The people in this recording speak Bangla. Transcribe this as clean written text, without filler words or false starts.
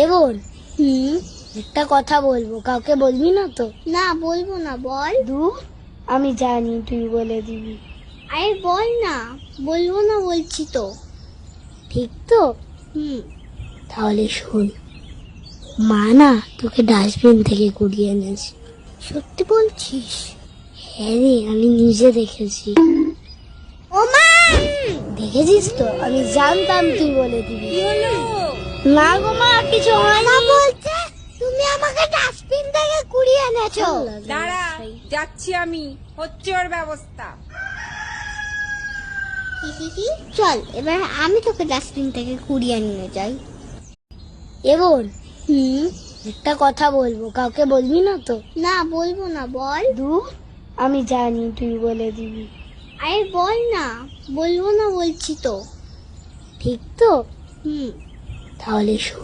এ বোন, একটা কথা বলবো, কাউকে বলবি না তো? না, বলবো না, বল। আমি জানি তুই বলে দিবি। আরে বল না। বলবো না বলছি তো। ঠিক তো? তাহলে শোন, মা না তোকে ডাস্টবিন থেকে কুড়িয়ে এনেছে। সত্যি বলছিস? হ্যাঁ রে, আমি নিজে দেখেছি। ও মা! দেখেছিস তো? আমি জানতাম তুই বলে দিবি। না গো মা, কিছু হয় না। বলছে তুমি আমাকে ডাস্টবিন থেকে কুড়িয়ে এনেছো। দাঁড়া, যাচ্ছি আমি, হচ্ছে ওর ব্যবস্থা। চল, এবার আমি তোকে ডাস্টবিন থেকে কুড়িয়ে নিয়ে যাই। এ বোন, একটা কথা বলবো, কাউকে বলবি না তো? না, বলবো না, বল। আমি জানি তুই বলে দিবি। আরে বল না। বলবো না বলছি তো। ঠিক তো? হুম তাহলে শোন,